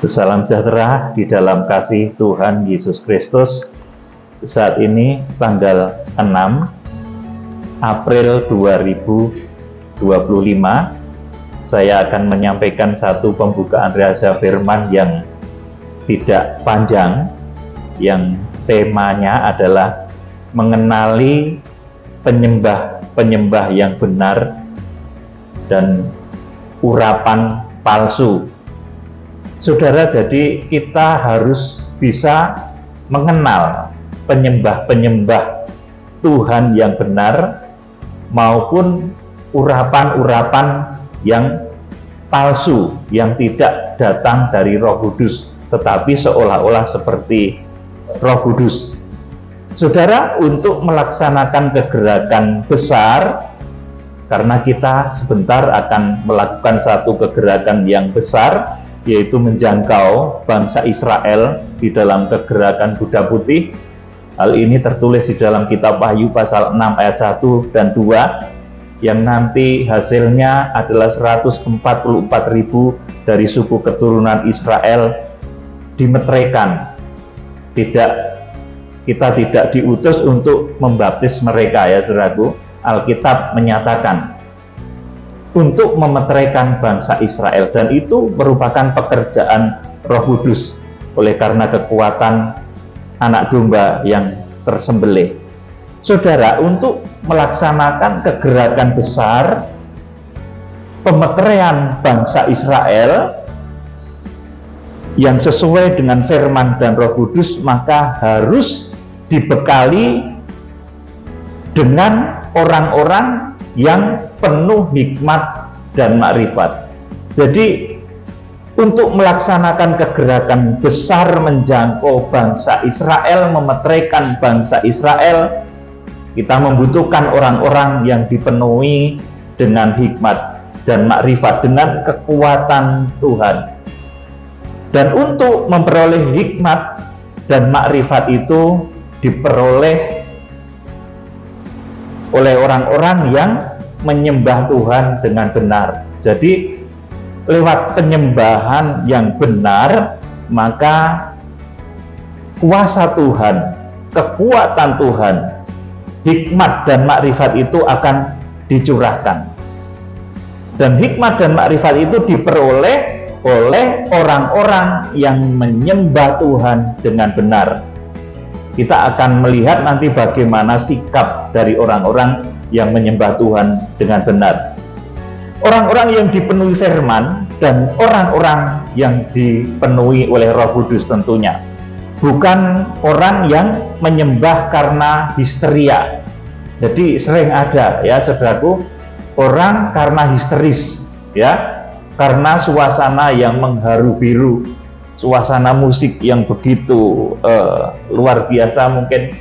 Salam sejahtera di dalam kasih Tuhan Yesus Kristus. Saat ini tanggal 6 April 2025, saya akan menyampaikan satu pembukaan rahasia firman yang tidak panjang, yang temanya adalah mengenali penyembah-penyembah yang benar dan urapan palsu. Saudara, jadi kita harus bisa mengenal penyembah-penyembah Tuhan yang benar maupun urapan-urapan yang palsu, yang tidak datang dari Roh Kudus, tetapi seolah-olah seperti Roh Kudus. Saudara, untuk melaksanakan kegerakan besar, karena kita sebentar akan melakukan satu kegerakan yang besar, yaitu menjangkau bangsa Israel di dalam kegerakan Kuda Putih. Hal ini tertulis di dalam kitab Wahyu pasal 6 ayat 1 dan 2, yang nanti hasilnya adalah 144.000 dari suku keturunan Israel dimeteraikan. Kita tidak diutus untuk membaptis mereka, ya saudaraku. Alkitab menyatakan untuk memeteraikan bangsa Israel, dan itu merupakan pekerjaan Roh Kudus oleh karena kekuatan anak domba yang tersembelih. Saudara, untuk melaksanakan kegerakan besar pemeteraian bangsa Israel yang sesuai dengan firman dan Roh Kudus, maka harus dibekali dengan orang-orang yang penuh hikmat dan makrifat. Jadi untuk melaksanakan kegerakan besar menjangkau bangsa Israel, memeteraikan bangsa Israel, kita membutuhkan orang-orang yang dipenuhi dengan hikmat dan makrifat, dengan kekuatan Tuhan. Dan untuk memperoleh hikmat dan makrifat itu diperoleh oleh orang-orang yang menyembah Tuhan dengan benar. Jadi lewat penyembahan yang benar, maka kuasa Tuhan, kekuatan Tuhan, hikmat dan makrifat itu akan dicurahkan. Dan hikmat dan makrifat itu diperoleh oleh orang-orang yang menyembah Tuhan dengan benar. Kita akan melihat nanti bagaimana sikap dari orang-orang yang menyembah Tuhan dengan benar. Orang-orang yang dipenuhi firman dan orang-orang yang dipenuhi oleh Roh Kudus tentunya. Bukan orang yang menyembah karena histeria. Jadi sering ada, ya saudaraku, orang karena histeris, ya, karena suasana yang mengharu biru, suasana musik yang begitu luar biasa mungkin,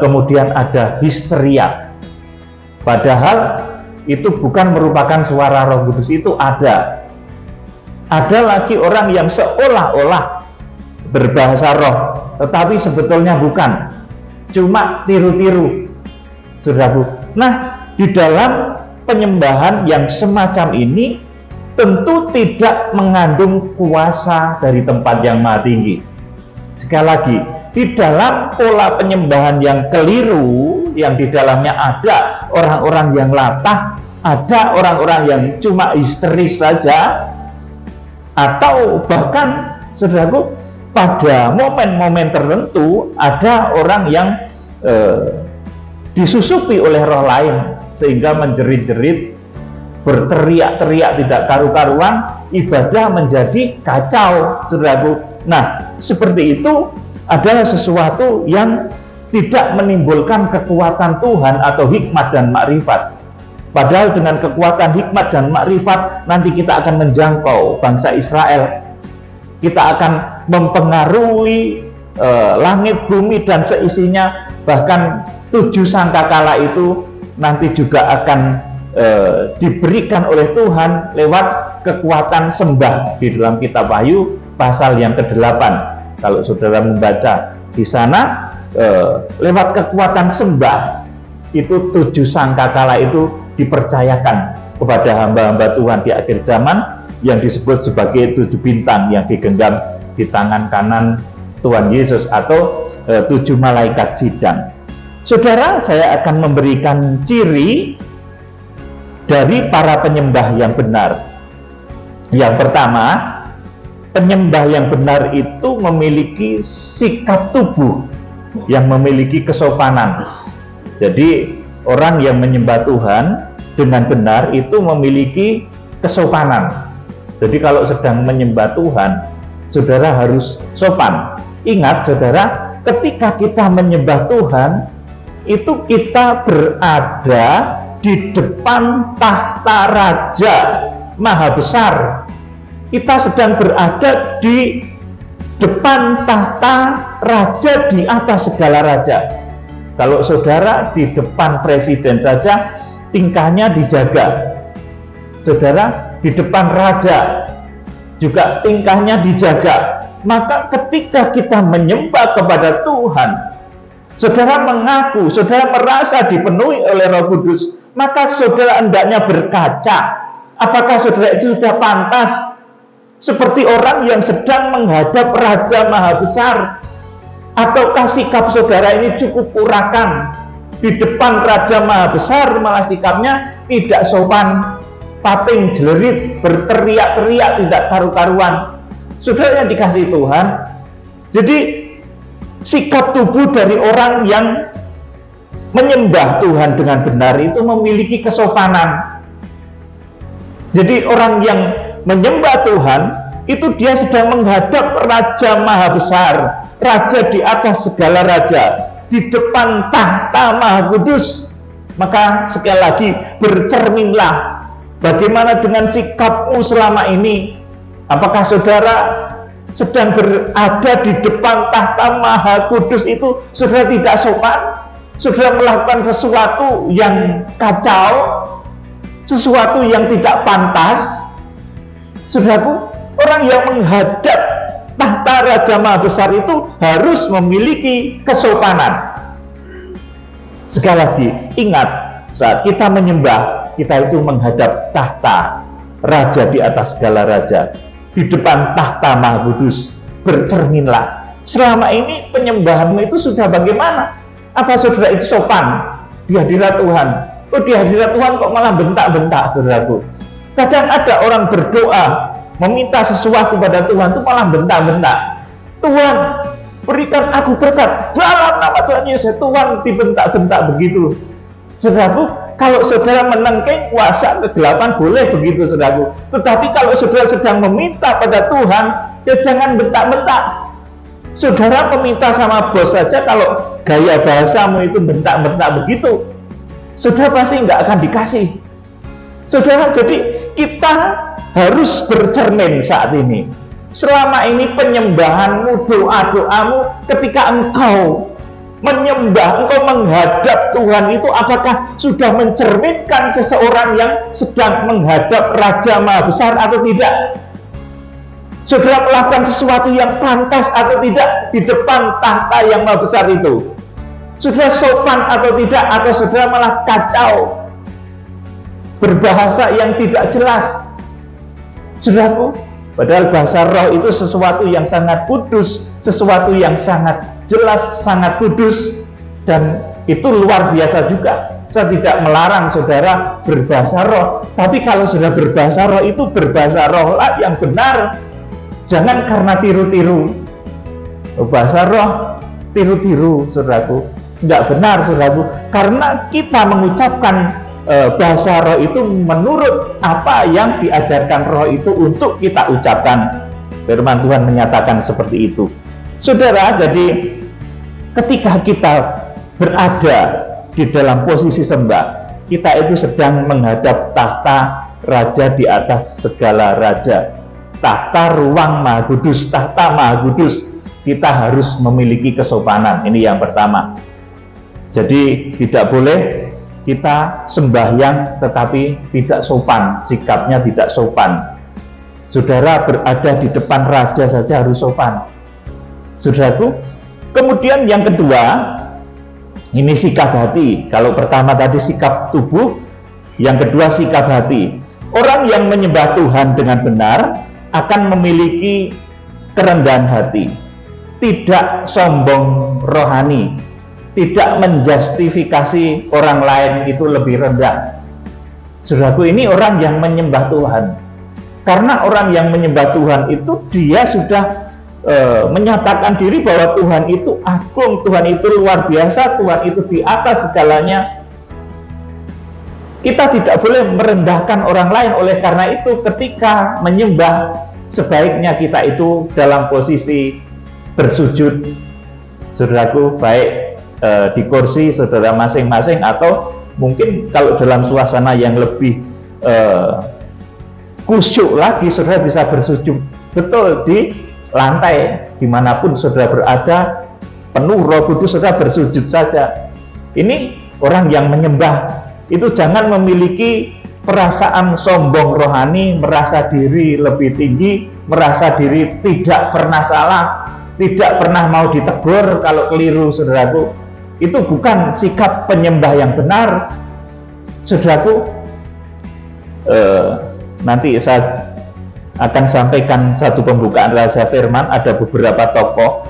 kemudian ada histeria. Padahal itu bukan merupakan suara Roh Kudus, itu ada. Ada lagi orang yang seolah-olah berbahasa roh, tetapi sebetulnya bukan, cuma tiru-tiru, saudaraku. Nah, di dalam penyembahan yang semacam ini tentu tidak mengandung kuasa dari tempat yang maha tinggi. Sekali lagi, di dalam pola penyembahan yang keliru, yang di dalamnya ada orang-orang yang latah, ada orang-orang yang cuma histeris saja, atau bahkan, saudaraku, pada momen-momen tertentu ada orang yang disusupi oleh roh lain sehingga menjerit-jerit, berteriak-teriak tidak karu-karuan, ibadah menjadi kacau, saudaraku. Nah, seperti itu adalah sesuatu yang tidak menimbulkan kekuatan Tuhan atau hikmat dan makrifat. Padahal dengan kekuatan hikmat dan makrifat nanti kita akan menjangkau bangsa Israel. Kita akan mempengaruhi langit, bumi, dan seisinya. Bahkan 7 sangkakala itu nanti juga akan diberikan oleh Tuhan lewat kekuatan sembah di dalam kitab Wahyu pasal yang ke-8. Kalau saudara membaca di sana, lewat kekuatan sembah itu 7 sangkakala itu dipercayakan kepada hamba-hamba Tuhan di akhir zaman, yang disebut sebagai 7 bintang yang digenggam di tangan kanan Tuhan Yesus, atau 7 malaikat sidang. Saudara, saya akan memberikan ciri dari para penyembah yang benar. Yang pertama, penyembah yang benar itu memiliki sikap tubuh yang memiliki kesopanan. Jadi orang yang menyembah Tuhan dengan benar itu memiliki kesopanan. Jadi kalau sedang menyembah Tuhan, saudara harus sopan. Ingat saudara, ketika kita menyembah Tuhan, itu kita berada di depan tahta Raja Maha Besar. Kita sedang berada di depan tahta Raja di atas segala raja. Kalau saudara di depan presiden saja tingkahnya dijaga, saudara di depan raja juga tingkahnya dijaga. Maka ketika kita menyembah kepada Tuhan, saudara mengaku, saudara merasa dipenuhi oleh Roh Kudus, maka saudara hendaknya berkaca, apakah saudara itu sudah pantas seperti orang yang sedang menghadap Raja Maha Besar, ataukah sikap saudara ini cukup urakan di depan Raja Maha Besar, malah sikapnya tidak sopan, pating jelerit, berteriak-teriak tidak karu-karuan. Saudara yang dikasihi Tuhan, jadi sikap tubuh dari orang yang menyembah Tuhan dengan benar itu memiliki kesopanan. Jadi orang yang menyembah Tuhan itu dia sedang menghadap Raja Maha Besar, Raja di atas segala raja, di depan tahta Maha Kudus. Maka sekali lagi, bercerminlah bagaimana dengan sikapmu selama ini. Apakah saudara sedang berada di depan tahta Maha Kudus itu saudara tidak sopan? Saudara melakukan sesuatu yang kacau, sesuatu yang tidak pantas? Saudaraku, orang yang menghadap tahta Raja Maha Besar itu harus memiliki kesopanan. Sekali lagi, ingat, saat kita menyembah, kita itu menghadap tahta Raja di atas segala raja, di depan tahta Maha Kudus. Bercerminlah, selama ini penyembahanmu itu sudah bagaimana? Apa saudara itu sopan di hadirat Tuhan? Oh, di hadirat Tuhan kok malah bentak-bentak, saudaraku. Kadang ada orang berdoa meminta sesuatu pada Tuhan itu malah bentak-bentak. Tuhan, berikan aku berkat dalam nama Tuhan Yesus. Tuhan dibentak-bentak begitu. Saudaraku, kalau saudara menengking kuasa kegelapan boleh begitu, saudaraku. Tetapi kalau saudara sedang meminta pada Tuhan, ya jangan bentak-bentak. Saudara meminta sama bos saja, kalau gaya bahasamu itu bentak-bentak begitu, saudara pasti nggak akan dikasih. Saudara, jadi kita harus bercermin saat ini. Selama ini penyembahanmu, doa-doamu, ketika engkau menyembah, engkau menghadap Tuhan itu, apakah sudah mencerminkan seseorang yang sedang menghadap Raja Maha Besar atau tidak? Saudara melakukan sesuatu yang pantas atau tidak di depan tahta yang Maha Besar itu? Saudara sopan atau tidak, atau saudara malah kacau, berbahasa yang tidak jelas? Saudaraku, padahal bahasa roh itu sesuatu yang sangat kudus, sesuatu yang sangat jelas, sangat kudus, dan itu luar biasa juga. Saya tidak melarang saudara berbahasa roh, tapi kalau sudah berbahasa roh itu berbahasa roh lah yang benar. Jangan karena tiru-tiru. Bahasa roh tiru-tiru, saudaraku, tidak benar, saudaraku, karena kita mengucapkan bahasa roh itu menurut apa yang diajarkan roh itu untuk kita ucapkan. Firman Tuhan menyatakan seperti itu. Saudara, jadi ketika kita berada di dalam posisi sembah, kita itu sedang menghadap tahta Raja di atas segala raja, tahta ruang Maha Kudus, tahta Maha Kudus. Kita harus memiliki kesopanan. Ini yang pertama. Jadi tidak boleh kita sembahyang tetapi tidak sopan, sikapnya tidak sopan. Saudara berada di depan raja saja harus sopan, saudaraku. Kemudian yang kedua, ini sikap hati. Kalau pertama tadi sikap tubuh, yang kedua sikap hati. Orang yang menyembah Tuhan dengan benar akan memiliki kerendahan hati, tidak sombong rohani, tidak menjustifikasi orang lain itu lebih rendah. Saudaraku, ini orang yang menyembah Tuhan. Karena orang yang menyembah Tuhan itu dia sudah menyatakan diri bahwa Tuhan itu agung, Tuhan itu luar biasa, Tuhan itu di atas segalanya. Kita tidak boleh merendahkan orang lain. Oleh karena itu ketika menyembah, sebaiknya kita itu dalam posisi bersujud, saudaraku, baik di kursi saudara masing-masing, atau mungkin kalau dalam suasana yang lebih kusyuk lagi, saudara bisa bersujud betul di lantai dimanapun saudara berada, penuh Roh Kudus, saudara bersujud saja. Ini orang yang menyembah itu jangan memiliki perasaan sombong rohani, merasa diri lebih tinggi, merasa diri tidak pernah salah, tidak pernah mau ditegur kalau keliru, saudaraku. Itu bukan sikap penyembah yang benar, saudaraku. Nanti saya akan sampaikan satu pembukaan rahasia firman. Ada beberapa tokoh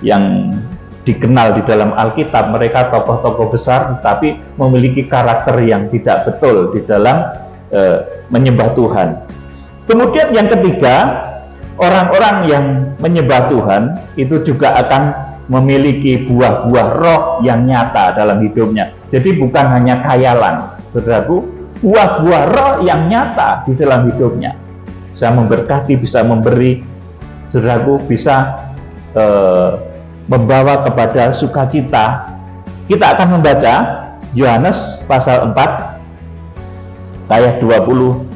yang dikenal di dalam Alkitab, mereka tokoh-tokoh besar tetapi memiliki karakter yang tidak betul di dalam menyembah Tuhan. Kemudian yang ketiga, orang-orang yang menyembah Tuhan itu juga akan memiliki buah-buah roh yang nyata dalam hidupnya. Jadi bukan hanya khayalan, saudaraku, buah-buah roh yang nyata di dalam hidupnya. Bisa memberkati, bisa memberi, saudaraku, bisa membawa kepada sukacita. Kita akan membaca Yohanes pasal 4 ayat 20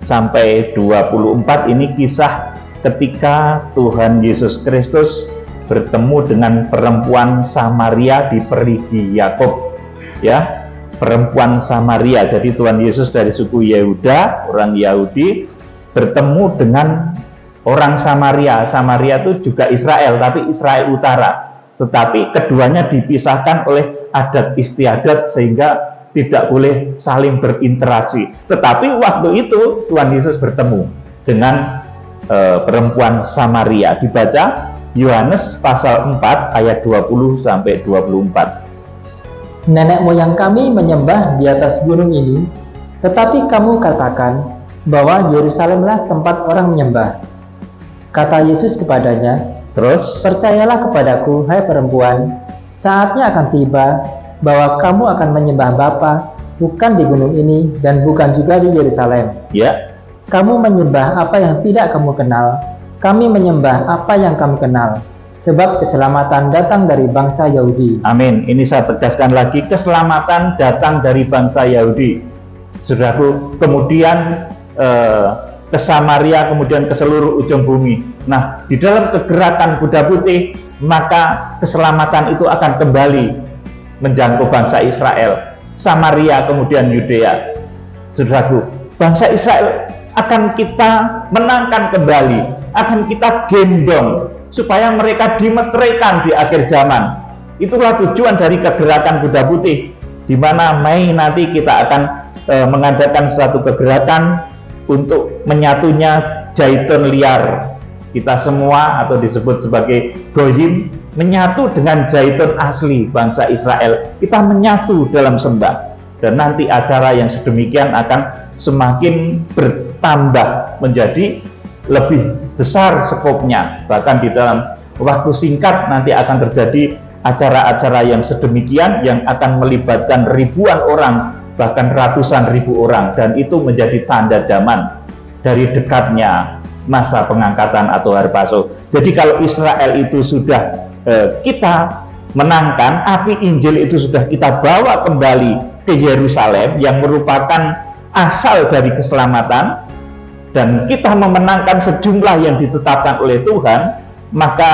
sampai 24. Ini kisah ketika Tuhan Yesus Kristus bertemu dengan perempuan Samaria di perigi Yakub, ya, perempuan Samaria. Jadi Tuhan Yesus dari suku Yehuda, orang Yahudi, bertemu dengan orang Samaria. Samaria itu juga Israel, tapi Israel Utara. Tetapi keduanya dipisahkan oleh adat istiadat sehingga tidak boleh saling berinteraksi. Tetapi waktu itu Tuhan Yesus bertemu dengan perempuan Samaria. Dibaca Yohanes pasal 4 ayat 20 sampai 24. Nenek moyang kami menyembah di atas gunung ini, tetapi kamu katakan bahwa Yerusalemlah tempat orang menyembah. Kata Yesus kepadanya, terus, percayalah kepadaku, hai perempuan, saatnya akan tiba bahwa kamu akan menyembah Bapa bukan di gunung ini dan bukan juga di Yerusalem. Ya. Kamu menyembah apa yang tidak kamu kenal, kami menyembah apa yang kami kenal, sebab keselamatan datang dari bangsa Yahudi. Amin. Ini saya tegaskan lagi, keselamatan datang dari bangsa Yahudi. Saudaraku, kemudian ke Samaria, kemudian ke seluruh ujung bumi. Nah, di dalam kegerakan kuda putih, maka keselamatan itu akan kembali menjangkau bangsa Israel, Samaria, kemudian Yudea. Saudaraku, bangsa Israel akan kita menangkan kembali, akan kita gendong supaya mereka dimeteraikan di akhir zaman. Itulah tujuan dari kegerakan kuda putih, di mana Mei nanti kita akan mengadakan satu kegerakan untuk menyatunya Zaitun liar. Kita semua, atau disebut sebagai Goyim, menyatu dengan Zaitun asli bangsa Israel. Kita menyatu dalam sembah. Dan nanti acara yang sedemikian akan semakin bertambah menjadi lebih besar skopnya. Bahkan di dalam waktu singkat nanti akan terjadi acara-acara yang sedemikian yang akan melibatkan ribuan orang, bahkan ratusan ribu orang, dan itu menjadi tanda zaman dari dekatnya masa pengangkatan atau harpazo. Jadi kalau Israel itu sudah kita menangkan, api Injil itu sudah kita bawa kembali ke Yerusalem yang merupakan asal dari keselamatan, dan kita memenangkan sejumlah yang ditetapkan oleh Tuhan, maka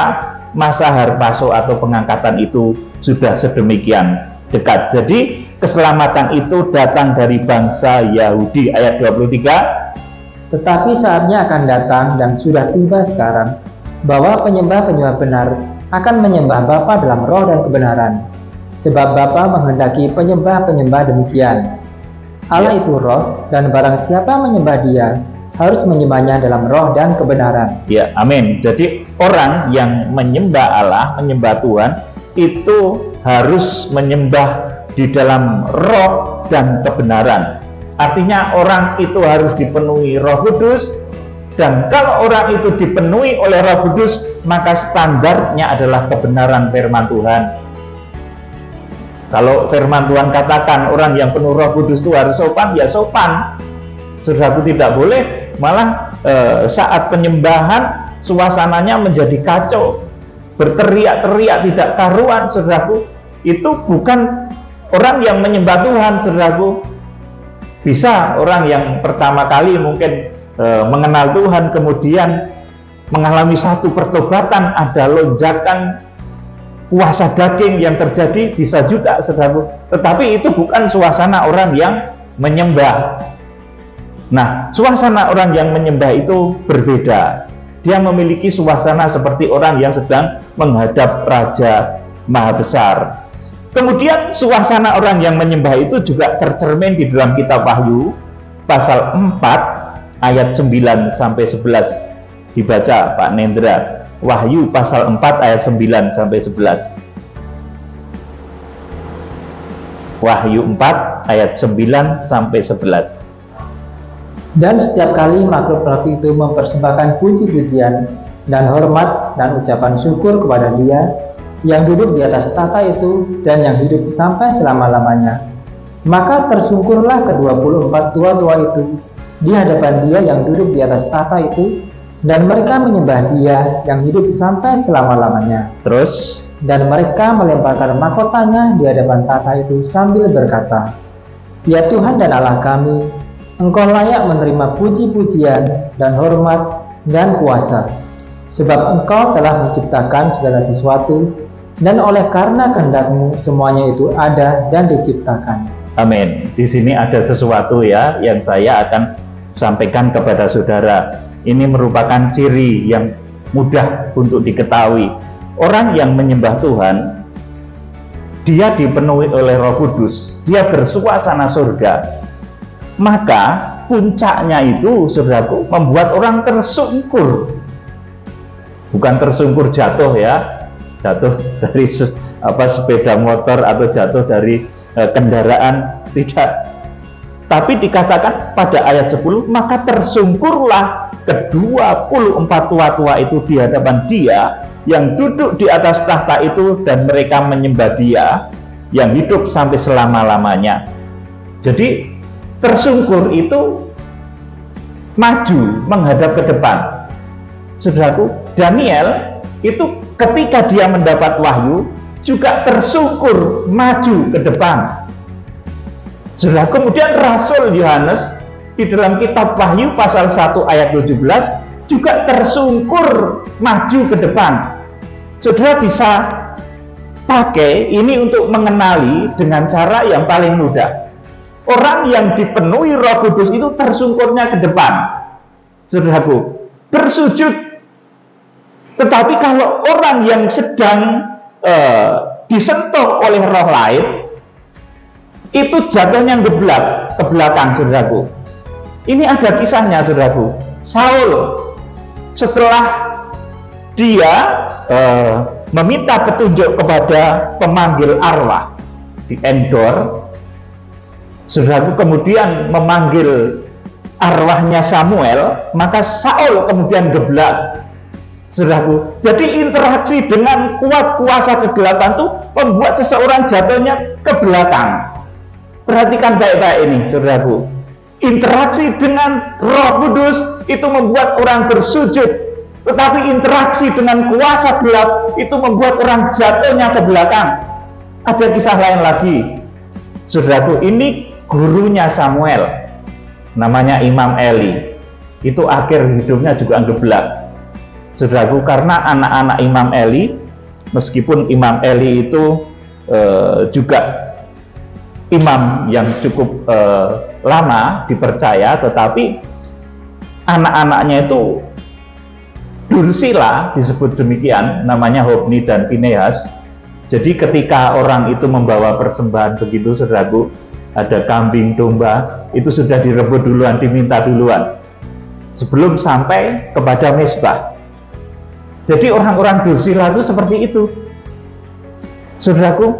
masa harpazo atau pengangkatan itu sudah sedemikian dekat. Jadi keselamatan itu datang dari bangsa Yahudi. Ayat 23. Tetapi saatnya akan datang dan sudah tiba sekarang bahwa penyembah-penyembah benar akan menyembah Bapa dalam roh dan kebenaran, sebab Bapa menghendaki penyembah-penyembah demikian. Allah itu roh, dan barang siapa menyembah dia, harus menyembahnya dalam roh dan kebenaran. Ya, amin. Jadi orang yang menyembah Allah, menyembah Tuhan, itu harus menyembah di dalam roh dan kebenaran. Artinya orang itu harus dipenuhi Roh Kudus, dan kalau orang itu dipenuhi oleh Roh Kudus, maka standarnya adalah kebenaran firman Tuhan. Kalau firman Tuhan katakan orang yang penuh Roh Kudus itu harus sopan, ya sopan. Saudaraku, tidak boleh malah saat penyembahan suasananya menjadi kacau, berteriak-teriak tidak karuan. Saudaraku, itu bukan orang yang menyembah Tuhan. Saudaraku, bisa orang yang pertama kali mungkin mengenal Tuhan, kemudian mengalami satu pertobatan, ada lonjakan kuasa daging yang terjadi, bisa juga, saudaraku. Tetapi itu bukan suasana orang yang menyembah. Nah, suasana orang yang menyembah itu berbeda. Dia memiliki suasana seperti orang yang sedang menghadap Raja Maha Besar. Kemudian suasana orang yang menyembah itu juga tercermin di dalam kitab Wahyu pasal 4 ayat 9 sampai 11. Dibaca Pak Nendra. Wahyu pasal 4 ayat 9 sampai 11. Wahyu 4 ayat 9 sampai 11. Dan setiap kali makhluk-makhluk itu mempersembahkan puji-pujian dan hormat dan ucapan syukur kepada Dia yang duduk di atas tahta itu dan yang hidup sampai selama-lamanya, maka tersungkurlah ke-24 tua-tua itu di hadapan Dia yang duduk di atas tahta itu, dan mereka menyembah Dia yang hidup sampai selama-lamanya. Terus, dan mereka melemparkan mahkotanya di hadapan tahta itu sambil berkata, "Ya Tuhan dan Allah kami, Engkau layak menerima puji-pujian dan hormat dan kuasa, sebab Engkau telah menciptakan segala sesuatu, dan oleh karena kehendak-Mu semuanya itu ada dan diciptakan." Amin. Di sini ada sesuatu ya yang saya akan sampaikan kepada saudara. Ini merupakan ciri yang mudah untuk diketahui. Orang yang menyembah Tuhan, dia dipenuhi oleh Roh Kudus, dia bersuasana surga. Maka puncaknya itu, saudaraku, membuat orang tersungkur. Bukan tersungkur jatuh ya, jatuh dari sepeda motor atau jatuh dari kendaraan, tidak. Tapi dikatakan pada ayat 10, maka tersungkurlah ke-24 tua-tua itu di hadapan Dia yang duduk di atas tahta itu, dan mereka menyembah Dia yang hidup sampai selama-lamanya. Jadi tersungkur itu maju menghadap ke depan. Saudaraku, Daniel itu ketika dia mendapat wahyu juga tersungkur maju ke depan. Saudara, kemudian Rasul Yohanes di dalam kitab Wahyu pasal 1 ayat 17 juga tersungkur maju ke depan. Saudara bisa pakai ini untuk mengenali dengan cara yang paling mudah. Orang yang dipenuhi Roh Kudus itu tersungkurnya ke depan. Saudaraku, bersujud. Tetapi kalau orang yang sedang disentuh oleh roh lain, itu jatuhnya ngeblak ke belakang, saudaraku. Ini ada kisahnya, saudaraku. Saul setelah dia meminta petunjuk kepada pemanggil arwah di Endor, saudaraku, kemudian memanggil arwahnya Samuel, maka Saul kemudian geblak, saudaraku. Jadi interaksi dengan kuat kuasa kegelapan itu membuat seseorang jatuhnya ke belakang. Perhatikan baik-baik ini, saudaraku. Interaksi dengan Roh Kudus itu membuat orang bersujud, tetapi interaksi dengan kuasa gelap itu membuat orang jatuhnya ke belakang. Ada kisah lain lagi, saudaraku. Ini gurunya Samuel, namanya Imam Eli. Itu akhir hidupnya juga geblak, saudaraku, karena anak-anak Imam Eli, meskipun Imam Eli itu juga imam yang cukup lama dipercaya, tetapi anak-anaknya itu dursila, disebut demikian, namanya Hofni dan Pinehas. Jadi ketika orang itu membawa persembahan begitu, saudaraku, ada kambing, domba, itu sudah direbut duluan, diminta duluan sebelum sampai kepada mezbah. Jadi orang-orang Dursila itu seperti itu. Saudaraku,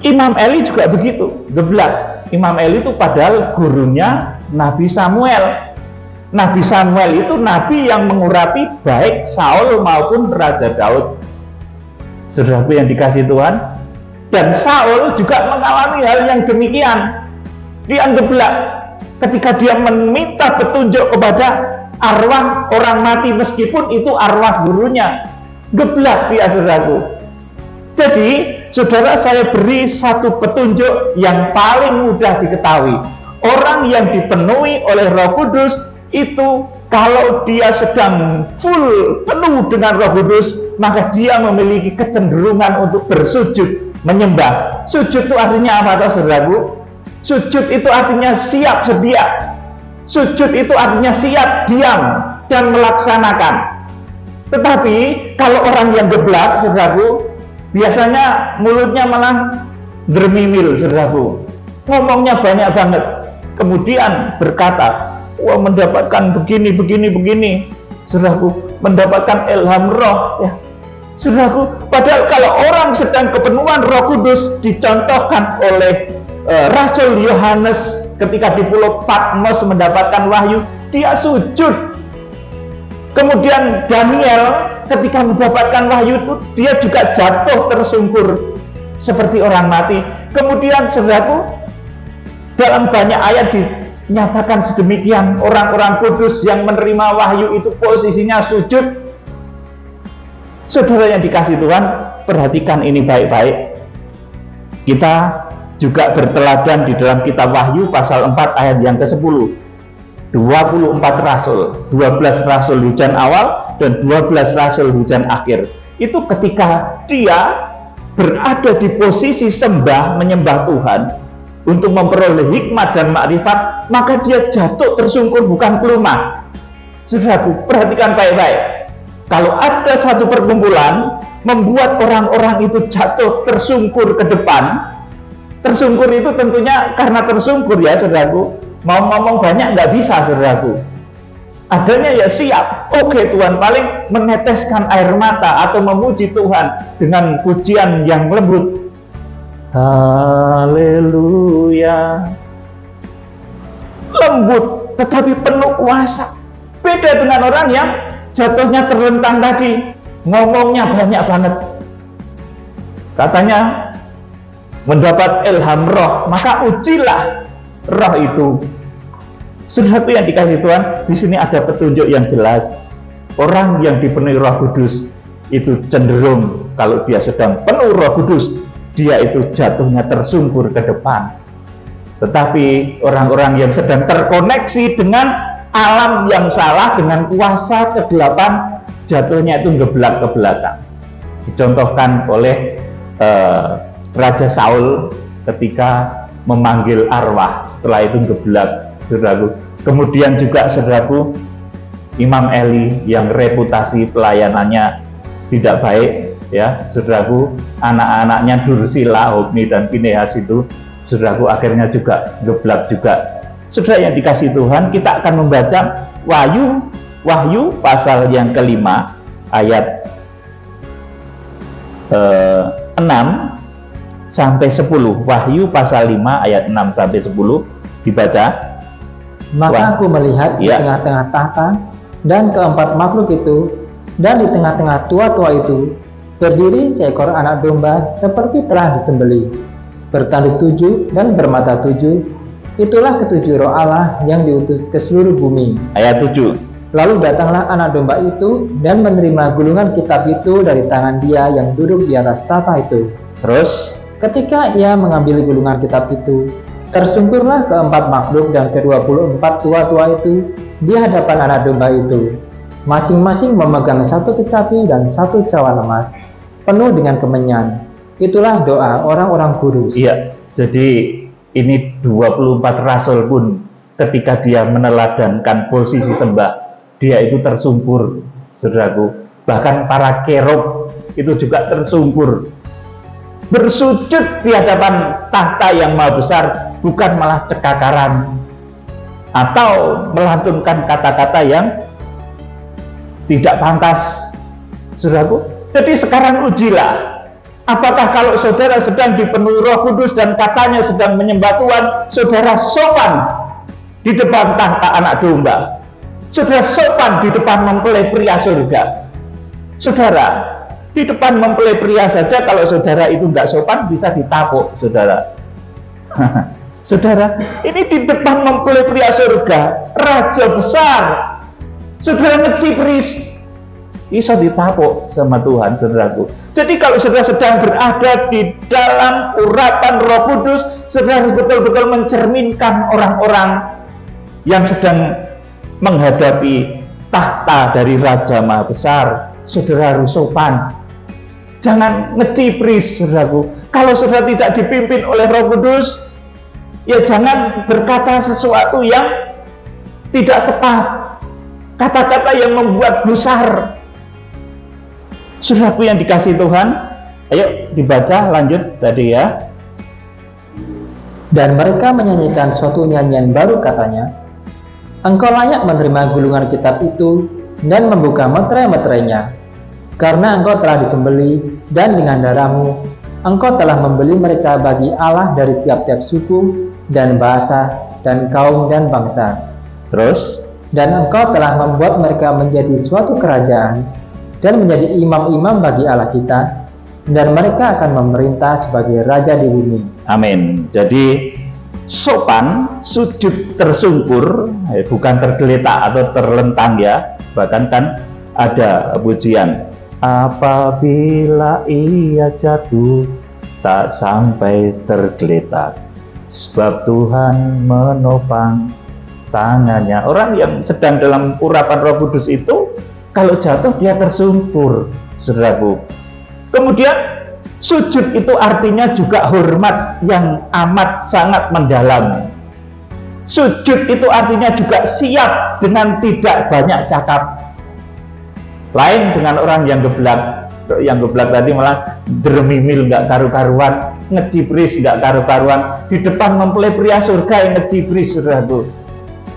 Imam Eli juga begitu, geblak. Imam Eli itu padahal gurunya Nabi Samuel. Nabi Samuel itu nabi yang mengurapi baik Saul maupun Raja Daud. Saudaraku yang dikasihi Tuhan, dan Saul juga mengalami hal yang demikian. Dia geblak ketika dia meminta petunjuk kepada arwah orang mati meskipun itu arwah gurunya. Geblak dia, saudaraku. Jadi, saudara, saya beri satu petunjuk yang paling mudah diketahui. Orang yang dipenuhi oleh Roh Kudus itu kalau dia sedang full penuh dengan Roh Kudus, maka dia memiliki kecenderungan untuk bersujud, menyembah. Sujud itu artinya apa, saudaraku? Sujud itu artinya siap sedia. Sujud itu artinya siap diam dan melaksanakan. Tetapi kalau orang yang geblak, saudaraku, biasanya mulutnya malah germimil, saudaraku. Ngomongnya banyak banget. Kemudian berkata, wah, mendapatkan begini, saudaraku, mendapatkan ilham roh, ya. Saudaraku, padahal kalau orang sedang kepenuhan Roh Kudus, dicontohkan oleh Rasul Yohanes ketika di Pulau Patmos mendapatkan wahyu, dia sujud. Kemudian Daniel ketika mendapatkan wahyu itu, dia juga jatuh tersungkur seperti orang mati. Kemudian, saudaraku, dalam banyak ayat dinyatakan sedemikian, orang-orang kudus yang menerima wahyu itu posisinya sujud. Saudara yang dikasihi Tuhan, perhatikan ini baik-baik. Kita juga berteladan di dalam kitab Wahyu pasal 4 ayat yang ke-10. 24 rasul, 12 rasul hujan awal dan 12 rasul hujan akhir. Itu ketika dia berada di posisi sembah, menyembah Tuhan untuk memperoleh hikmat dan makrifat, maka dia jatuh tersungkur, bukan kelumah. Saudaraku, perhatikan baik-baik. Kalau ada satu perkumpulan membuat orang-orang itu jatuh tersungkur ke depan, tersungkur itu tentunya karena tersungkur, ya, saudaraku. Mau ngomong banyak nggak bisa, saudaraku. Adanya ya siap. Oke, Tuhan, paling meneteskan air mata atau memuji Tuhan dengan pujian yang lembut. Haleluya. Lembut tetapi penuh kuasa. Beda dengan orang yang jatuhnya terlentang tadi, ngomongnya banyak banget. Katanya mendapat ilham roh, maka ujilah roh itu. Saudaraku yang dikasihi Tuhan, di sini ada petunjuk yang jelas. Orang yang dipenuhi Roh Kudus itu cenderung kalau dia sedang penuh Roh Kudus, dia itu jatuhnya tersungkur ke depan. Tetapi orang-orang yang sedang terkoneksi dengan alam yang salah, dengan kuasa kegelapan, jatuhnya itu ngeblak ke belakang. Dicontohkan oleh Raja Saul ketika memanggil arwah, setelah itu ngeblak, saudaraku. Kemudian juga, saudaraku, Imam Eli yang reputasi pelayanannya tidak baik, ya, saudaraku, anak-anaknya Dursila, Hofni dan Pinehas itu, saudaraku, akhirnya juga ngeblak juga. Saudara yang dikasihi Tuhan, kita akan membaca Wahyu pasal yang kelima ayat 6 sampai 10. Wahyu pasal 5 ayat 6 sampai 10 dibaca. Maka aku melihat di tengah-tengah tahta dan keempat makhluk itu, dan di tengah-tengah tua-tua itu berdiri seekor anak domba seperti telah disembelih, bertanduk 7 dan bermata 7. Itulah ketujuh roh Allah yang diutus ke seluruh bumi. Ayat 7. Lalu datanglah anak domba itu dan menerima gulungan kitab itu dari tangan dia yang duduk di atas tahta itu. Terus, ketika ia mengambil gulungan kitab itu, tersungkurlah keempat makhluk dan ke-24 tua-tua itu di hadapan anak domba itu, masing-masing memegang satu kecapi dan satu cawan emas, penuh dengan kemenyan. Itulah doa orang-orang kudus. Iya, jadi ini 24 rasul pun ketika dia meneladankan posisi sembah, dia itu tersungkur, saudaraku. Bahkan para kerub itu juga tersungkur. bersujud di hadapan tahta yang maha besar, bukan malah cekakaran atau melantunkan kata-kata yang tidak pantas, saudaraku. Jadi sekarang ujilah, apakah kalau saudara sedang dipenuhi Roh Kudus dan katanya sedang menyembah Tuhan, saudara sopan di depan tahta Anak Domba, saudara sopan di depan mempelai pria surga. Saudara, di depan mempelai pria saja kalau saudara itu nggak sopan bisa ditapuk, saudara. Saudara, ini di depan mempelai pria surga, raja besar, saudara ngecipris, bisa ditapuk sama Tuhan, saudaraku. Jadi kalau saudara sedang berada di dalam urapan Roh Kudus, saudara harus betul-betul mencerminkan orang-orang yang sedang menghadapi tahta dari Raja Maha Besar. Saudara harus sopan, jangan ngecipris, saudaraku. Kalau saudara tidak dipimpin oleh Roh Kudus, ya jangan berkata sesuatu yang tidak tepat, kata-kata yang membuat gusar. Saudaraku yang dikasihi Tuhan, ayo dibaca lanjut tadi ya. Dan mereka menyanyikan suatu nyanyian baru, katanya, "Engkau layak menerima gulungan kitab itu dan membuka meterai-meterainya, karena engkau telah disembelih dan dengan darahmu engkau telah membeli mereka bagi Allah dari tiap-tiap suku dan bahasa dan kaum dan bangsa. Terus, dan engkau telah membuat mereka menjadi suatu kerajaan dan menjadi imam-imam bagi Allah kita, dan mereka akan memerintah sebagai raja di bumi." amin. Jadi sopan, sujud tersungkur, bukan tergeletak atau terlentang ya. Bahkan kan ada pujian, apabila ia jatuh tak sampai tergeletak, sebab Tuhan menopang tangannya. Orang yang sedang dalam urapan Roh Kudus itu kalau jatuh dia tersungkur, saudaraku. Kemudian sujud itu artinya juga hormat yang amat sangat mendalam. Sujud itu artinya juga siap dengan tidak banyak cakap. Lain dengan orang yang geblak. Yang geblak tadi malah dermimil nggak karu-karuan, ngecibris nggak karu-karuan, di depan mempelai pria surga yang ngecibris, saudaraku.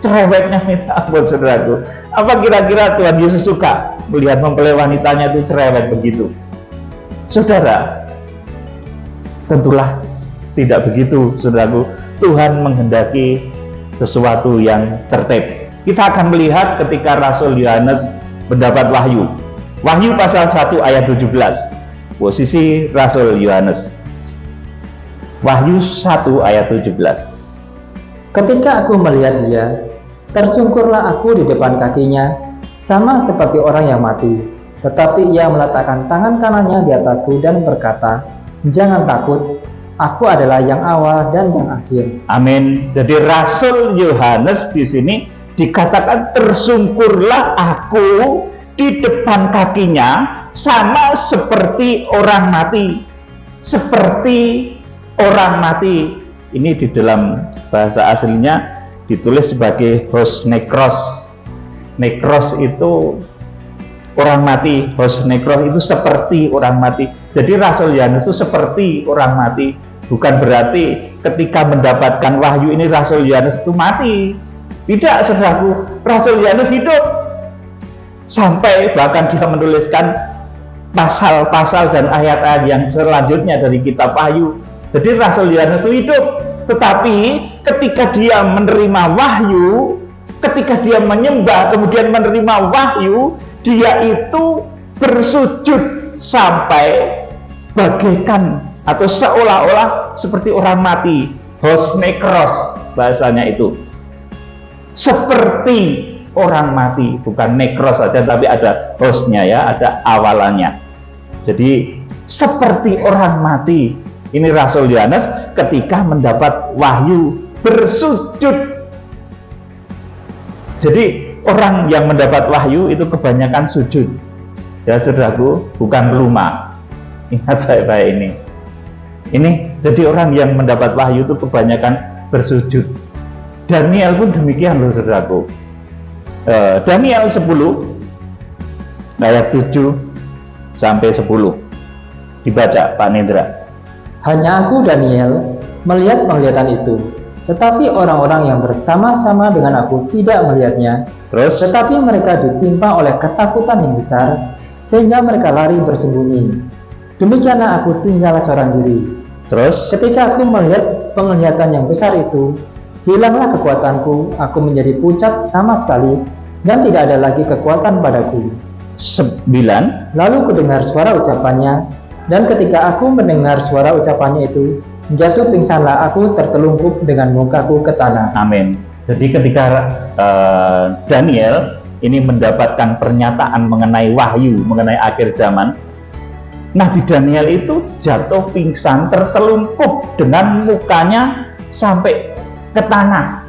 Cerewetnya minta ampun, saudaraku. Apa kira-kira Tuhan Yesus suka melihat mempelai wanitanya itu cerewet begitu? Saudara, tentulah tidak begitu, saudaraku. Tuhan menghendaki sesuatu yang tertib. Kita akan melihat ketika Rasul Yohanes mendapat wahyu. Wahyu pasal 1 ayat 17. Posisi Rasul Yohanes. Wahyu 1 ayat 17. "Ketika aku melihat dia, tersungkurlah aku di depan kakinya, sama seperti orang yang mati. Tetapi ia meletakkan tangan kanannya di atasku dan berkata, 'Jangan takut, aku adalah yang awal dan yang akhir.'" Amin. Jadi Rasul Yohanes di sini dikatakan tersungkurlah aku di depan kakinya, sama seperti orang mati. Seperti orang mati. Ini di dalam bahasa aslinya ditulis sebagai hos nekros. Nekros itu orang mati, hos nekros itu seperti orang mati. Jadi Rasul Yohanes itu seperti orang mati. Bukan berarti ketika mendapatkan wahyu ini Rasul Yohanes itu mati. Tidak, saudaraku. Rasul Yohanes hidup. Sampai bahkan dia menuliskan pasal-pasal dan ayat-ayat yang selanjutnya dari kitab Wahyu. Jadi Rasul Yohanes itu hidup. Tetapi ketika dia menerima wahyu, ketika dia menyembah kemudian menerima wahyu, dia itu bersujud sampai bagaikan atau seolah-olah seperti orang mati. Hos nekros bahasanya itu. Seperti orang mati, bukan nekros saja tapi ada hosnya ya, ada awalannya. Jadi seperti orang mati. Ini Rasul Yohanes ketika mendapat wahyu bersujud. Jadi orang yang mendapat wahyu itu kebanyakan sujud. Ya saudaraku, bukan lumak. Ingat baik-baik ini. Ini jadi orang yang mendapat wahyu itu kebanyakan bersujud. Daniel pun demikian loh, saudaraku. Daniel 10 ayat 7 sampai 10. Dibaca Pak Nendra. Hanya aku, Daniel, melihat penglihatan itu. Tetapi orang-orang yang bersama-sama dengan aku tidak melihatnya. Terus? Tetapi mereka ditimpa oleh ketakutan yang besar, sehingga mereka lari bersembunyi. Demikianlah aku tinggal seorang diri. Terus? Ketika aku melihat penglihatan yang besar itu, hilanglah kekuatanku, aku menjadi pucat sama sekali, dan tidak ada lagi kekuatan padaku. 9. Lalu kudengar suara ucapannya, dan ketika aku mendengar suara ucapannya itu, jatuh pingsanlah aku tertelungkup dengan mukaku ke tanah. Amin. Jadi ketika Daniel ini mendapatkan pernyataan mengenai wahyu, mengenai akhir zaman, Nabi Daniel itu jatuh pingsan tertelungkup dengan mukanya sampai ke tanah.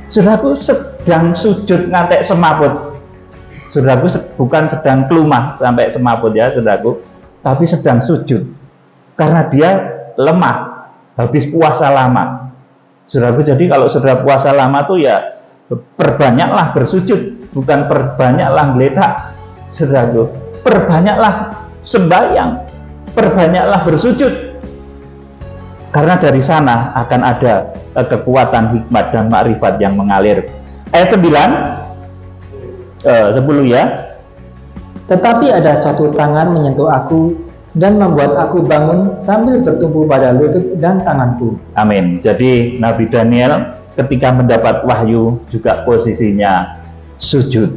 Saudaraku sedang sujud ngantek semaput. Saudaraku bukan sedang kelumah sampai semaput ya saudaraku, tapi sedang sujud karena dia lemah habis puasa lama. Saudaraku, jadi kalau saudara puasa lama tuh ya perbanyaklah bersujud, bukan perbanyaklah geletak. Saudaraku, perbanyaklah sembahyang, perbanyaklah bersujud, karena dari sana akan ada kekuatan hikmat dan makrifat yang mengalir. Ayat 10 ya. Tetapi ada suatu tangan menyentuh aku dan membuat aku bangun sambil bertumpu pada lutut dan tanganku. Amin. Jadi Nabi Daniel ketika mendapat wahyu juga posisinya sujud.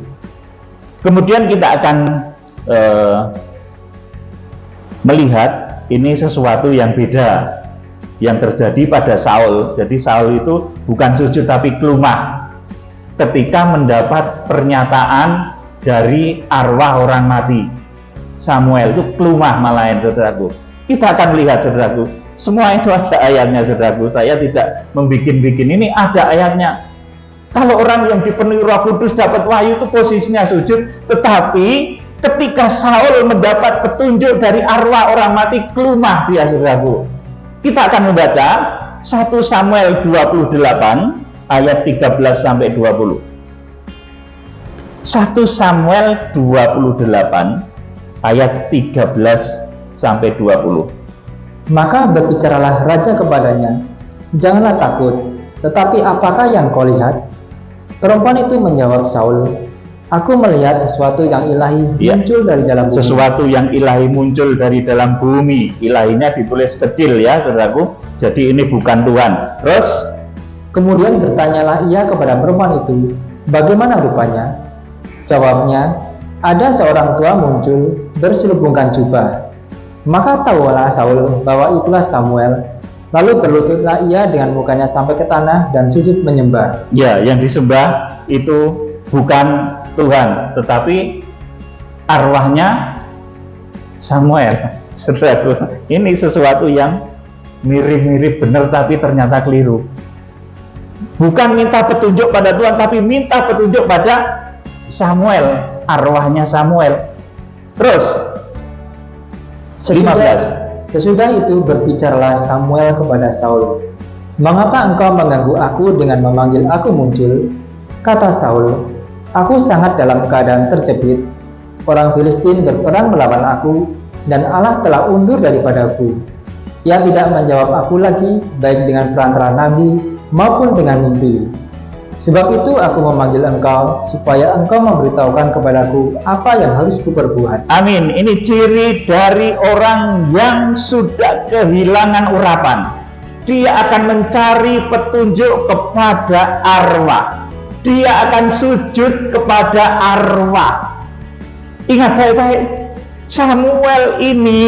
Kemudian kita akan melihat ini sesuatu yang beda yang terjadi pada Saul. Jadi Saul itu bukan sujud tapi kelumah ketika mendapat pernyataan dari arwah orang mati. Samuel itu kelumah malahan, saudaraku. Kita akan lihat, saudaraku, semua itu ada ayatnya, saudaraku. Saya tidak membikin-bikin, ini ada ayatnya. Kalau orang yang dipenuhi Roh Kudus dapat wahyu itu posisinya sujud, tetapi ketika Saul mendapat petunjuk dari arwah orang mati, kelumah dia, saudaraku. Kita akan membaca 1 Samuel 28 ayat 13 sampai 20. 1 Samuel 28 ayat 13 sampai 20. Maka berbicaralah raja kepadanya, janganlah takut, tetapi apakah yang kau lihat? Perempuan itu menjawab Saul, aku melihat sesuatu yang ilahi muncul dari dalam bumi. Sesuatu yang ilahi muncul dari dalam bumi. Ilahinya ditulis kecil ya, saudaraku. Jadi ini bukan Tuhan. Terus kemudian bertanyalah ia kepada perempuan itu, bagaimana rupanya? Jawabnya, ada seorang tua muncul berselubungkan jubah. Maka tahulah Saul bahwa itulah Samuel. Lalu berlututlah ia dengan mukanya sampai ke tanah dan sujud menyembah. Ya, yang disembah itu bukan Tuhan, tetapi arwahnya Samuel. Saudaraku, ini sesuatu yang mirip-mirip benar tapi ternyata keliru. Bukan minta petunjuk pada Tuhan, tapi minta petunjuk pada Samuel, arwahnya Samuel. Terus 15. Sesudah itu berbicaralah Samuel kepada Saul, mengapa engkau mengganggu aku dengan memanggil aku muncul? Kata Saul, aku sangat dalam keadaan terjepit. Orang Filistin berperang melawan aku, dan Allah telah undur daripadaku. Ia tidak menjawab aku lagi, baik dengan perantara nabi maupun dengan mimpi. Sebab itu aku memanggil engkau, supaya engkau memberitahukan kepadaku apa yang harus kuperbuat. Amin. Ini ciri dari orang yang sudah kehilangan urapan. Dia akan mencari petunjuk kepada arwah. Dia akan sujud kepada arwah. Ingat baik-baik, Samuel ini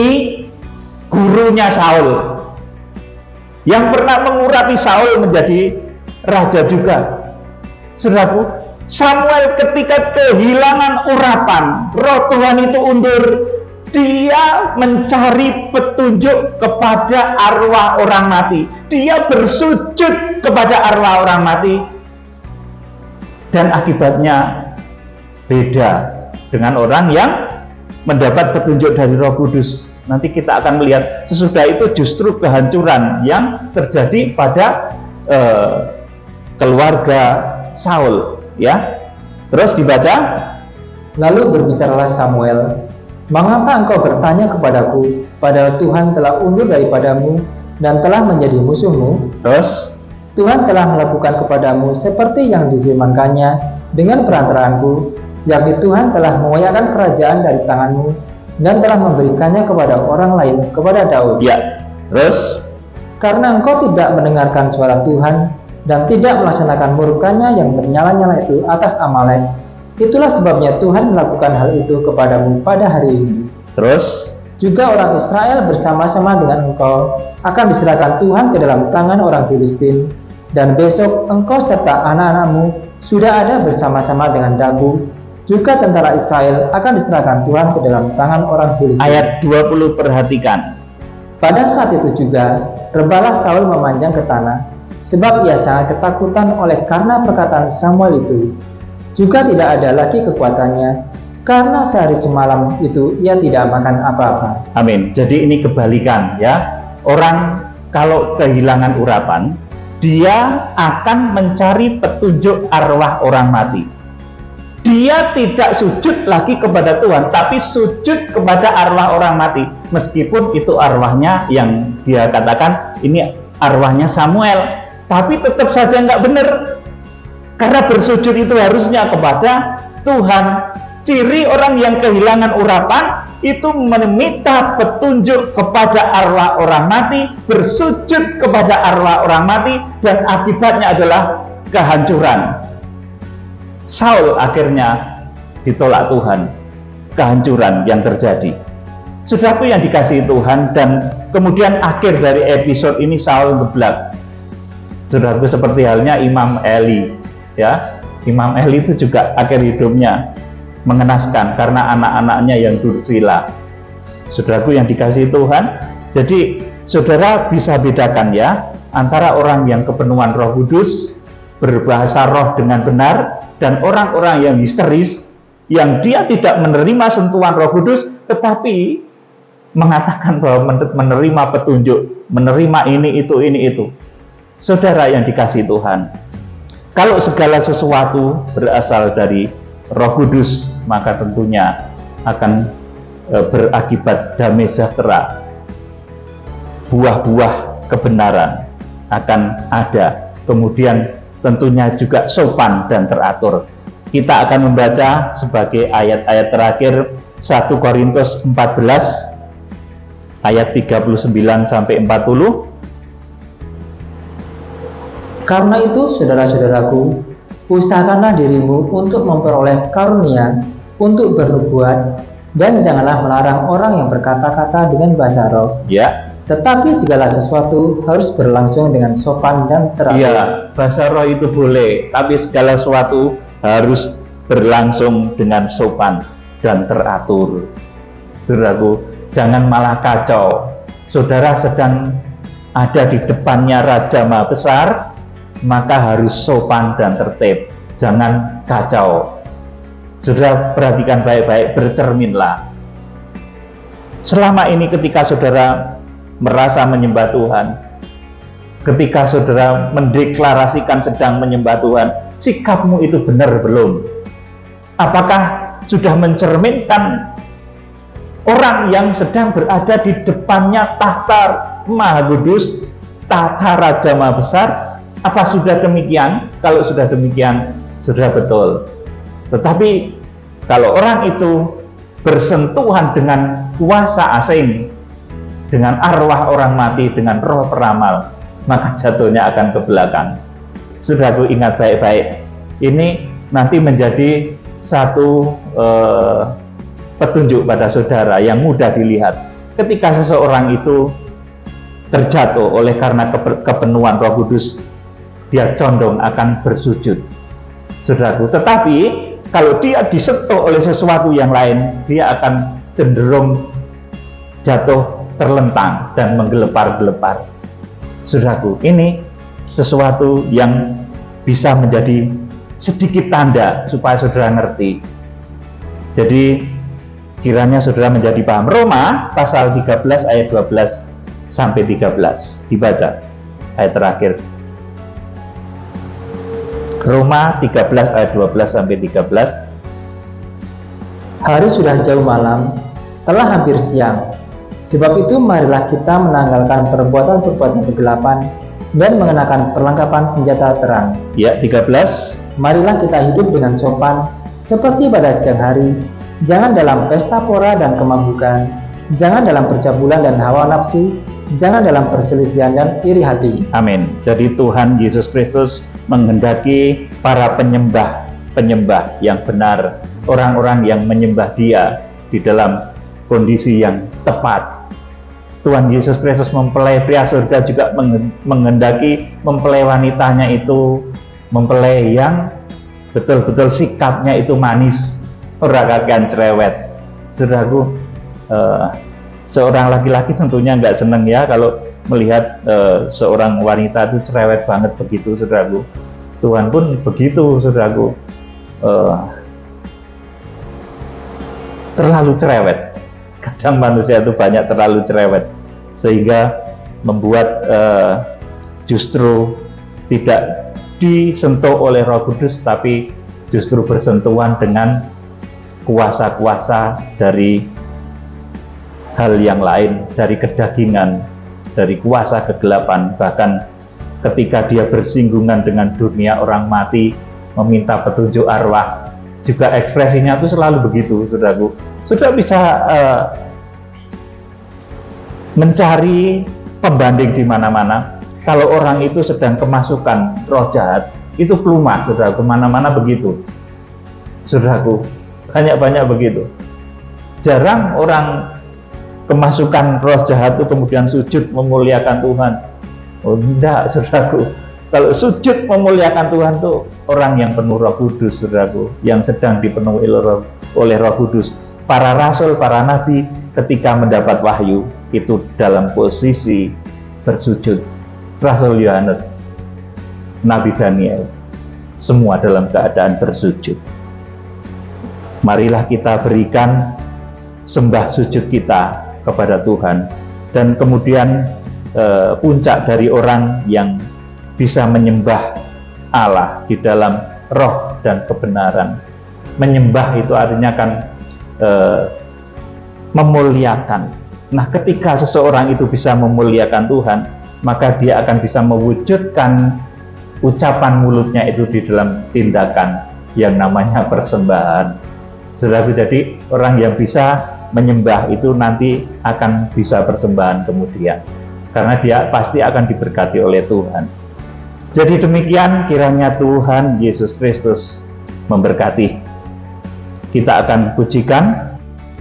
gurunya Saul, yang pernah mengurapi Saul menjadi raja juga. Saudaraku, Samuel ketika kehilangan urapan, roh Tuhan itu undur, dia mencari petunjuk kepada arwah orang mati. Dia bersujud kepada arwah orang mati, dan akibatnya beda dengan orang yang mendapat petunjuk dari Roh Kudus. Nanti kita akan melihat sesudah itu justru kehancuran yang terjadi pada keluarga Saul, ya. Terus dibaca, lalu berbicaralah Samuel, Mengapa engkau bertanya kepadaku, padahal Tuhan telah undur daripadamu dan telah menjadi musuhmu? Terus, Tuhan telah melakukan kepadamu seperti yang difirmankannya dengan perantaraanku, yakni Tuhan telah mengoyakkan kerajaan dari tanganmu dan telah memberikannya kepada orang lain, kepada Daud. ya, terus, Karena engkau tidak mendengarkan suara Tuhan dan tidak melaksanakan murkanya yang bernyala-nyala itu atas Amalek, itulah sebabnya Tuhan melakukan hal itu kepadamu pada hari ini. terus, Juga orang Israel bersama-sama dengan engkau akan diserahkan Tuhan ke dalam tangan orang Filistin, dan besok engkau serta anak-anakmu sudah ada bersama-sama dengan Dagu. Juga tentara Israel akan diserahkan Tuhan ke dalam tangan orang Filistin. ayat 20 perhatikan. Pada saat itu juga, rebalah Saul memanjang ke tanah, sebab ia sangat ketakutan oleh karena perkataan Samuel itu. Juga tidak ada lagi kekuatannya, karena sehari semalam itu ia tidak makan apa-apa. Amin. Jadi ini kebalikan ya. Orang kalau kehilangan urapan, dia akan mencari petunjuk arwah orang mati. Dia tidak sujud lagi kepada Tuhan, tapi sujud kepada arwah orang mati. Meskipun itu arwahnya yang dia katakan ini arwahnya Samuel, tapi tetap saja nggak benar. Karena bersujud itu harusnya kepada Tuhan. Ciri orang yang kehilangan urapan itu meminta petunjuk kepada arwah orang mati, bersujud kepada arwah orang mati, dan akibatnya adalah kehancuran. Saul akhirnya ditolak Tuhan, kehancuran yang terjadi. Saudaraku yang dikasihi Tuhan, dan kemudian akhir dari episode ini Saul ngeblak. Saudaraku seperti halnya Imam Eli, ya. Imam Eli itu juga akhir hidupnya mengenaskan karena anak-anaknya yang dursila. Saudaraku yang dikasihi Tuhan, jadi saudara bisa bedakan ya antara orang yang kepenuhan Roh Kudus, berbahasa roh dengan benar, dan orang-orang yang histeris, yang dia tidak menerima sentuhan Roh Kudus, tetapi mengatakan bahwa menerima petunjuk, menerima ini itu. Saudara yang dikasihi Tuhan, kalau segala sesuatu berasal dari Roh Kudus, maka tentunya akan berakibat damai sejahtera. Buah-buah kebenaran akan ada. Kemudian tentunya juga sopan dan teratur. Kita akan membaca sebagai ayat-ayat terakhir 1 Korintus 14 ayat 39 sampai 40. Karena itu, saudara-saudaraku, usahakanlah dirimu untuk memperoleh karunia untuk bernubuat, dan janganlah melarang orang yang berkata-kata dengan bahasa roh. Ya. Tetapi segala sesuatu harus berlangsung dengan sopan dan teratur. Iya, bahasa roh itu boleh, tapi segala sesuatu harus berlangsung dengan sopan dan teratur. Saudaraku, jangan malah kacau. Saudara sedang ada di depannya Raja Maha Besar, maka harus sopan dan tertib. Jangan kacau. Saudara perhatikan baik-baik, bercerminlah. Selama ini ketika saudara merasa menyembah Tuhan, ketika saudara mendeklarasikan sedang menyembah Tuhan, sikapmu itu benar belum? Apakah sudah mencerminkan orang yang sedang berada di depannya tahta Maha Kudus, tahta Raja Maha Besar? Apa sudah demikian? Kalau sudah demikian, sudah betul. Tetapi kalau orang itu bersentuhan dengan kuasa asing, dengan arwah orang mati, dengan roh peramal, maka jatuhnya akan ke belakang. Saudaraku, ingat baik-baik, ini nanti menjadi satu petunjuk pada saudara yang mudah dilihat. Ketika seseorang itu terjatuh oleh karena kepenuhan Roh Kudus, dia condong akan bersujud. Saudaraku, tetapi kalau dia disentuh oleh sesuatu yang lain, dia akan cenderung jatuh terlentang dan menggelepar-gelepar. Saudaraku, ini sesuatu yang bisa menjadi sedikit tanda supaya saudara ngerti. Jadi kiranya saudara menjadi paham. Roma pasal 13 ayat 12 sampai 13 dibaca ayat terakhir. Roma 13 ayat 12 sampai 13. Hari sudah jauh malam, telah hampir siang. Sebab itu marilah kita menanggalkan perbuatan-perbuatan kegelapan dan mengenakan perlengkapan senjata terang. Ya, 13. Marilah kita hidup dengan sopan seperti pada siang hari, jangan dalam pesta pora dan kemabukan, jangan dalam percabulan dan hawa nafsu, jangan dalam perselisihan dan iri hati. Amin. Jadi Tuhan Yesus Kristus menghendaki para penyembah yang benar, orang-orang yang menyembah Dia di dalam kondisi yang tepat. Tuhan Yesus Kristus mempelai pria surga juga menghendaki mempelai wanitanya itu mempelai yang betul-betul sikapnya itu manis, ora kakean cerewet. Saudaraku, seorang laki-laki tentunya nggak seneng ya kalau melihat seorang wanita itu cerewet banget begitu, saudaraku. Tuhan pun begitu, saudaraku, terlalu cerewet. Kadang manusia itu banyak terlalu cerewet sehingga membuat justru tidak disentuh oleh Roh Kudus, tapi justru bersentuhan dengan kuasa-kuasa dari hal yang lain, dari kedagingan, dari kuasa kegelapan. Bahkan ketika dia bersinggungan dengan dunia orang mati, meminta petunjuk arwah, juga ekspresinya itu selalu begitu, saudaraku. Sudah bisa mencari pembanding di mana-mana. Kalau orang itu sedang kemasukan roh jahat, itu pelumah, saudara, kemana-mana begitu. Saudaraku, banyak begitu. Jarang orang kemasukan roh jahat itu kemudian sujud memuliakan Tuhan. Oh tidak, saudaraku. Kalau sujud memuliakan Tuhan itu orang yang penuh Roh Kudus, saudaraku, yang sedang dipenuhi oleh Roh Kudus. Para rasul, para nabi ketika mendapat wahyu itu dalam posisi bersujud. Rasul Yohanes, Nabi Daniel, semua dalam keadaan bersujud. Marilah kita berikan sembah sujud kita kepada Tuhan, dan kemudian puncak dari orang yang bisa menyembah Allah di dalam roh dan kebenaran. Menyembah itu artinya kan memuliakan. Nah, ketika seseorang itu bisa memuliakan Tuhan, maka dia akan bisa mewujudkan ucapan mulutnya itu di dalam tindakan yang namanya persembahan. Jadi orang yang bisa menyembah itu nanti akan bisa persembahan kemudian, karena dia pasti akan diberkati oleh Tuhan. Jadi demikian, kiranya Tuhan Yesus Kristus memberkati. Kita akan pujikan